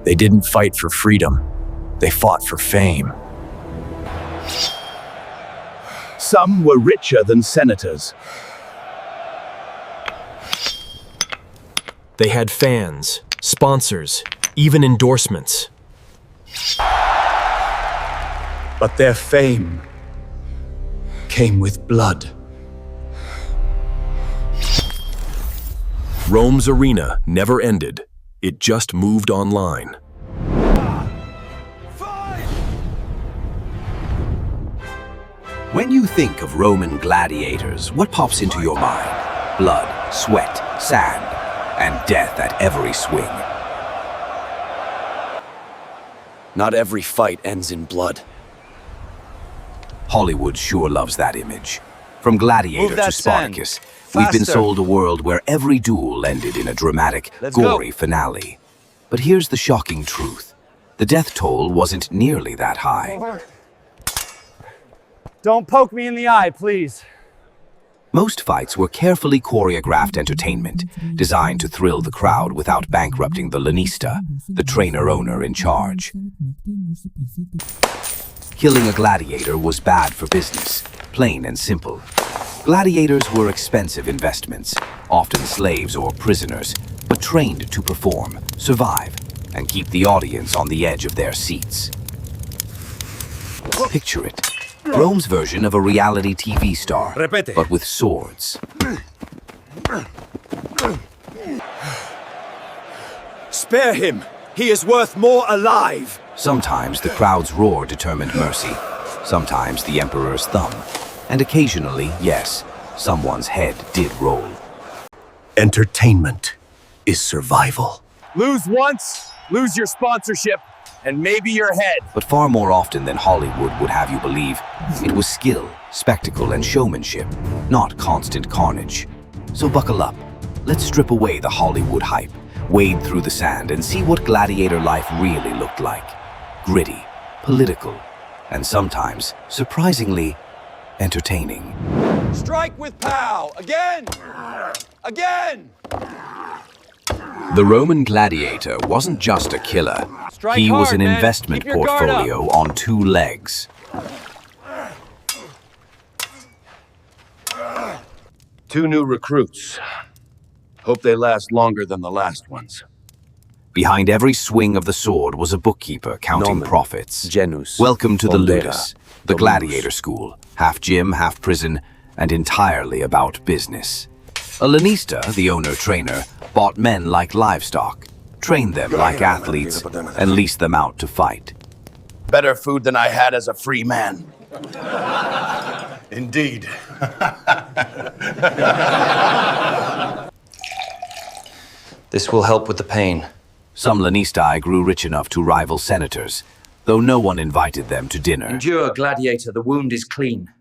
They didn't fight for freedom. They fought for fame. Some were richer than senators. They had fans, sponsors, even endorsements. But their fame came with blood. Rome's arena never ended. It just moved online. When you think of Roman gladiators, what pops into your mind? Blood, sweat, sand, and death at every swing. Not every fight ends in blood. Hollywood sure loves that image. From Gladiator to Spartacus, we've been sold a world where every duel ended in a dramatic, gory finale. But here's the shocking truth. The death toll wasn't nearly that high. Don't poke me in the eye, please. Most fights were carefully choreographed entertainment, designed to thrill the crowd without bankrupting the lanista, the trainer-owner in charge. Killing a gladiator was bad for business, plain and simple. Gladiators were expensive investments, often slaves or prisoners, but trained to perform, survive, and keep the audience on the edge of their seats. Picture it. Rome's version of a reality TV star, but with swords. Spare him! He is worth more alive! Sometimes the crowd's roar determined mercy, sometimes the emperor's thumb, and occasionally, yes, someone's head did roll. Entertainment is survival. Lose once, lose your sponsorship, and maybe your head. But far more often than Hollywood would have you believe, it was skill, spectacle, and showmanship, not constant carnage. So buckle up. Let's strip away the Hollywood hype, wade through the sand, and see what gladiator life really looked like. Gritty, political, and sometimes, surprisingly, entertaining. Strike with pow! Again! Again! The Roman gladiator wasn't just a killer. He was an investment portfolio on two legs. Two new recruits. Hope they last longer than the last ones. Behind every swing of the sword was a bookkeeper counting profits. Genus, Welcome to the Pondera, Ludus, the gladiator school, half gym, half prison, and entirely about business. A lanista, the owner-trainer, bought men like livestock, trained them like athletes, and leased them out to fight. Better food than I had as a free man. Indeed. This will help with the pain. Some lanistae grew rich enough to rival senators, though no one invited them to dinner. Endure, gladiator, the wound is clean.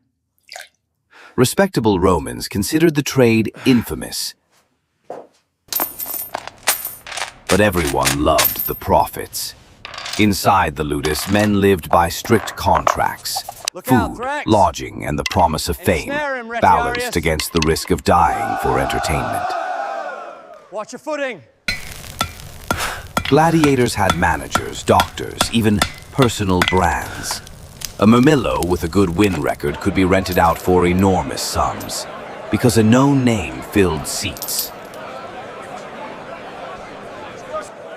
Respectable Romans considered the trade infamous. But everyone loved the profits. Inside the ludus, men lived by strict contracts. Food, lodging, and the promise of fame, balanced against the risk of dying for entertainment. Watch your footing! Gladiators had managers, doctors, even personal brands. A Murmillo with a good win record could be rented out for enormous sums, because a known name filled seats.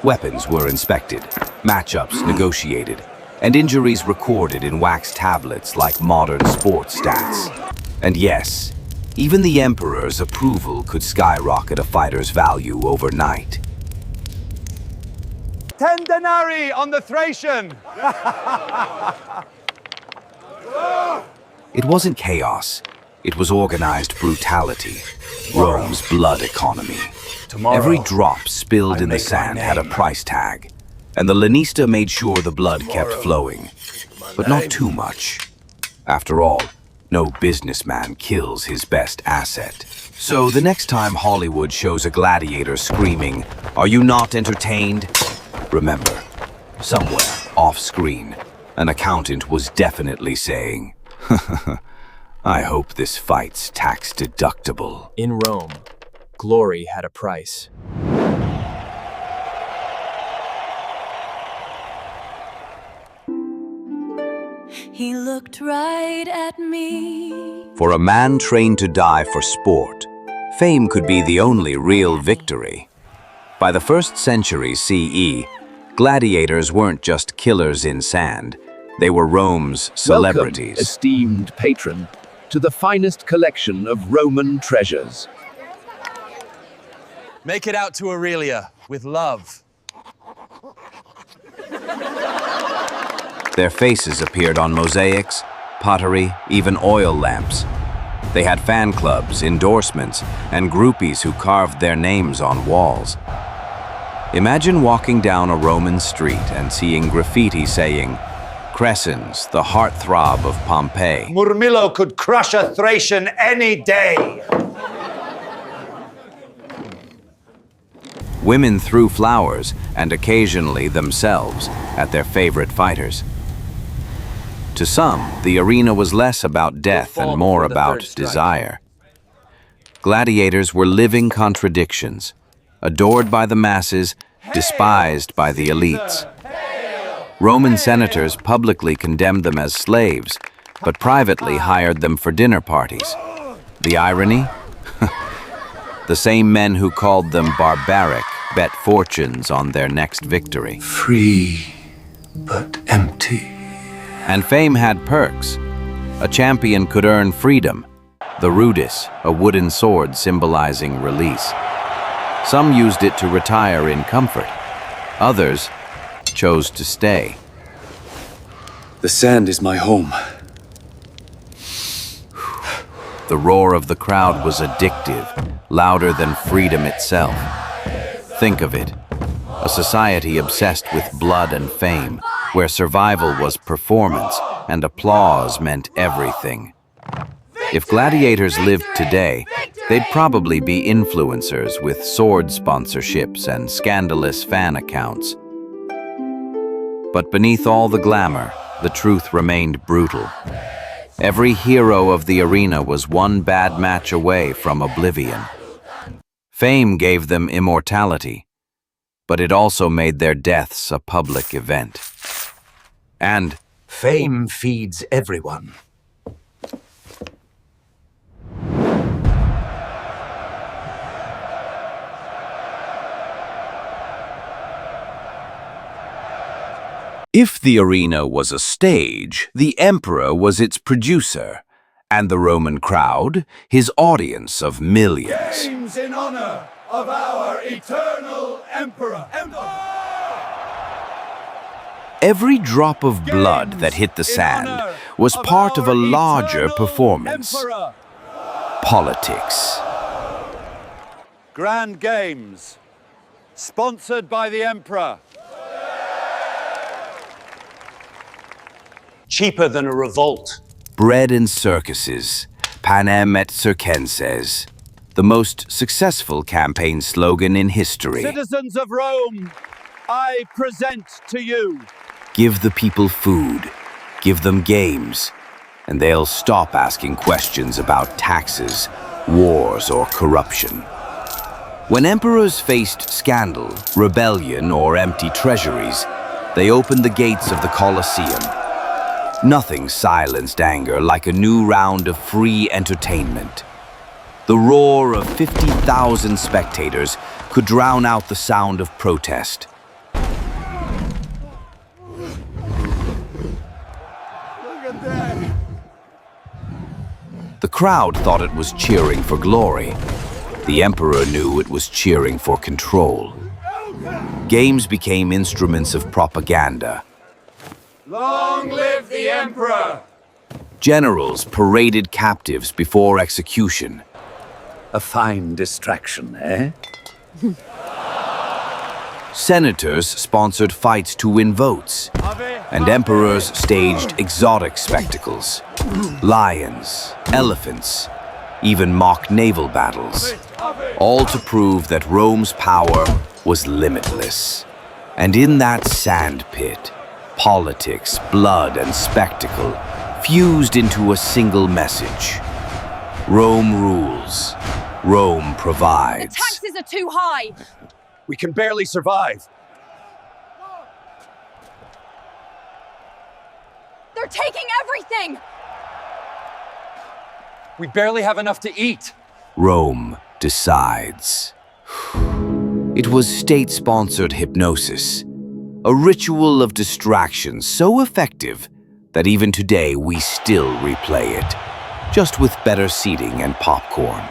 Weapons were inspected, matchups negotiated, and injuries recorded in wax tablets like modern sports stats. And yes, even the emperor's approval could skyrocket a fighter's value overnight. 10 denarii on the Thracian! It wasn't chaos. It was organized brutality. Rome's blood economy. Every drop spilled in the sand had a price tag, and the lanista made sure the blood kept flowing. But not too much. After all, no businessman kills his best asset. So the next time Hollywood shows a gladiator screaming, "Are you not entertained?" Remember, somewhere off-screen, an accountant was definitely saying, "I hope this fight's tax-deductible." In Rome, glory had a price. He looked right at me. For a man trained to die for sport, fame could be the only real victory. By the 1st century CE, gladiators weren't just killers in sand. They were Rome's celebrities. Welcome, esteemed patron, to the finest collection of Roman treasures. Make it out to Aurelia with love. Their faces appeared on mosaics, pottery, even oil lamps. They had fan clubs, endorsements, and groupies who carved their names on walls. Imagine walking down a Roman street and seeing graffiti saying, "Crescens, the heartthrob of Pompeii." Murmillo could crush a Thracian any day. Women threw flowers, and occasionally themselves, at their favorite fighters. To some, the arena was less about death and more about desire. Gladiators were living contradictions, adored by the masses, despised by the elites. Roman senators publicly condemned them as slaves, but privately hired them for dinner parties. The irony? The same men who called them barbaric bet fortunes on their next victory. Free, but empty. And fame had perks. A champion could earn freedom. The rudis, a wooden sword symbolizing release. Some used it to retire in comfort. Others chose to stay. The sand is my home. The roar of the crowd was addictive, louder than freedom itself. Think of it, a society obsessed with blood and fame, where survival was performance and applause meant everything. If gladiators lived today, they'd probably be influencers with sword sponsorships and scandalous fan accounts. But beneath all the glamour, the truth remained brutal. Every hero of the arena was one bad match away from oblivion. Fame gave them immortality, but it also made their deaths a public event. And Fame feeds everyone. if the arena was a stage, the emperor was its producer, and the Roman crowd his audience of millions. Games in honor of our eternal emperor. Every drop of blood that hit the sand was part of a larger performance. Politics. Grand Games, sponsored by the emperor. Cheaper than a revolt. Bread and circuses, panem et circenses, the most successful campaign slogan in history. Citizens of Rome, I present to you. Give the people food, give them games, and they'll stop asking questions about taxes, wars, or corruption. When emperors faced scandal, rebellion, or empty treasuries, they opened the gates of the Colosseum. Nothing silenced anger like a new round of free entertainment. The roar of 50,000 spectators could drown out the sound of protest. The crowd thought it was cheering for glory. The emperor knew it was cheering for control. Games became instruments of propaganda. Long live the emperor! Generals paraded captives before execution. A fine distraction, eh? Senators sponsored fights to win votes, and emperors staged exotic spectacles. Lions, elephants, even mock naval battles, all to prove that Rome's power was limitless. And in that sand pit, politics, blood, and spectacle fused into a single message. Rome rules. Rome provides. The taxes are too high. We can barely survive. They're taking everything! We barely have enough to eat. Rome decides. It was state-sponsored hypnosis, a ritual of distraction so effective that even today we still replay it, just with better seating and popcorn.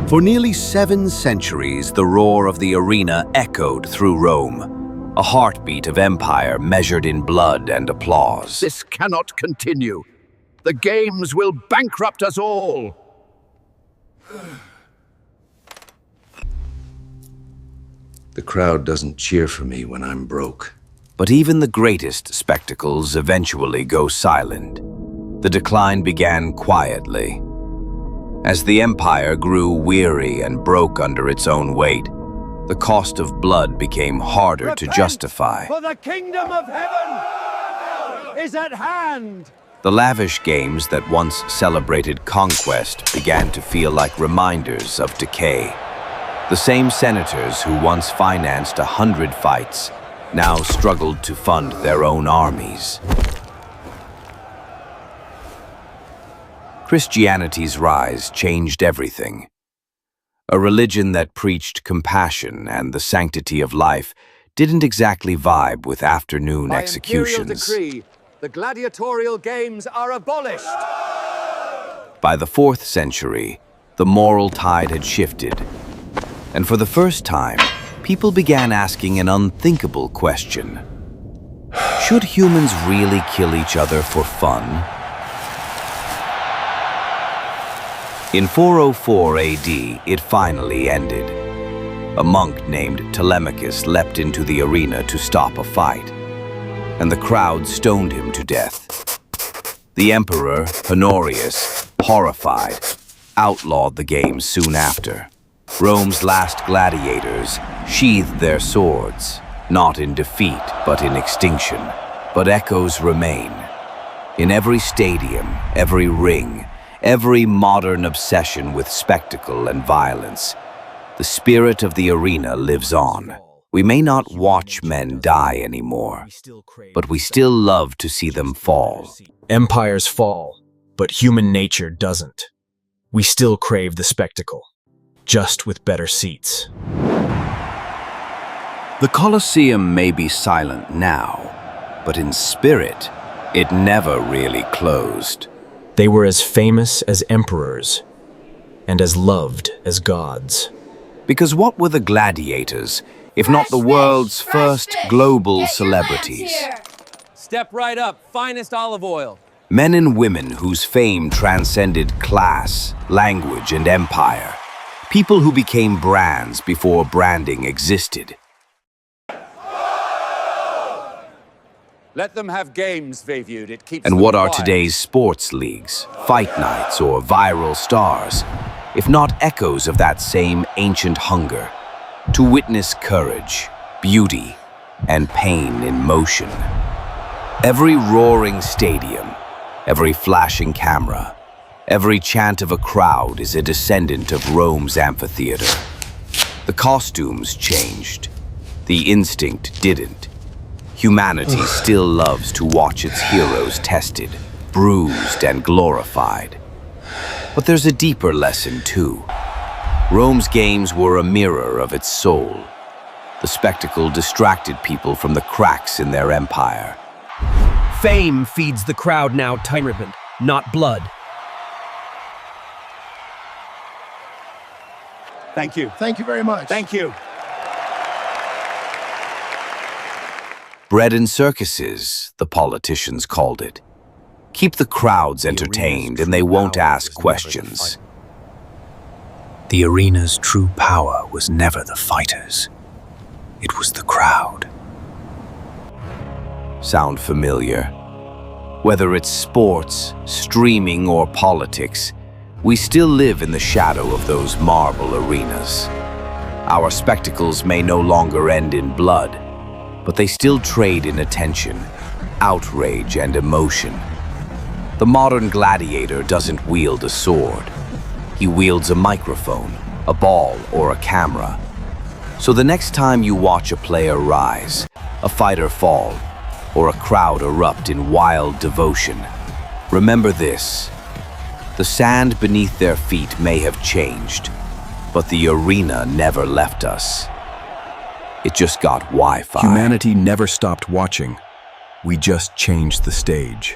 For nearly 7 centuries, the roar of the arena echoed through Rome, a heartbeat of empire measured in blood and applause. This cannot continue. The games will bankrupt us all. The crowd doesn't cheer for me when I'm broke. But even the greatest spectacles eventually go silent. The decline began quietly. As the empire grew weary and broke under its own weight, the cost of blood became harder to justify. For the kingdom of heaven is at hand! The lavish games that once celebrated conquest began to feel like reminders of decay. The same senators who once financed 100 fights now struggled to fund their own armies. Christianity's rise changed everything. A religion that preached compassion and the sanctity of life didn't exactly vibe with afternoon executions. By imperial decree, the gladiatorial games are abolished. By the 4th century, the moral tide had shifted. And for the first time, people began asking an unthinkable question. Should humans really kill each other for fun? In 404 AD, it finally ended. A monk named Telemachus leapt into the arena to stop a fight, and the crowd stoned him to death. The emperor, Honorius, horrified, outlawed the games soon after. Rome's last gladiators sheathed their swords, not in defeat, but in extinction. But echoes remain. In every stadium, every ring, every modern obsession with spectacle and violence, the spirit of the arena lives on. We may not watch men die anymore, but we still love to see them fall. Empires fall, but human nature doesn't. We still crave the spectacle, just with better seats. The Colosseum may be silent now, but in spirit, it never really closed. They were as famous as emperors, and as loved as gods. Because what were the gladiators, if not the world's first global celebrities? Step right up, finest olive oil. Men and women whose fame transcended class, language, and empire. People who became brands before branding existed. Let them have games, Veyviud. It keeps And them what are quiet. today's sports leagues, fight nights, or viral stars, if not echoes of that same ancient hunger to witness courage, beauty, and pain in motion? Every roaring stadium, every flashing camera, every chant of a crowd is a descendant of Rome's amphitheater. The costumes changed. The instinct didn't. Humanity still loves to watch its heroes tested, bruised, and glorified. But there's a deeper lesson, too. Rome's games were a mirror of its soul. The spectacle distracted people from the cracks in their empire. Fame feeds the crowd now, time ribbon, not blood. Thank you. Thank you very much. Thank you. Bread and circuses, the politicians called it. Keep the crowds entertained and they won't ask questions. The arena's true power was never the fighters. It was the crowd. Sound familiar? Whether it's sports, streaming, or politics, we still live in the shadow of those marble arenas. Our spectacles may no longer end in blood, but they still trade in attention, outrage, and emotion. The modern gladiator doesn't wield a sword. He wields a microphone, a ball, or a camera. So the next time you watch a player rise, a fighter fall, or a crowd erupt in wild devotion. Remember this: the sand beneath their feet may have changed, but the arena never left us. It just got Wi-Fi. Humanity never stopped watching. We just changed the stage.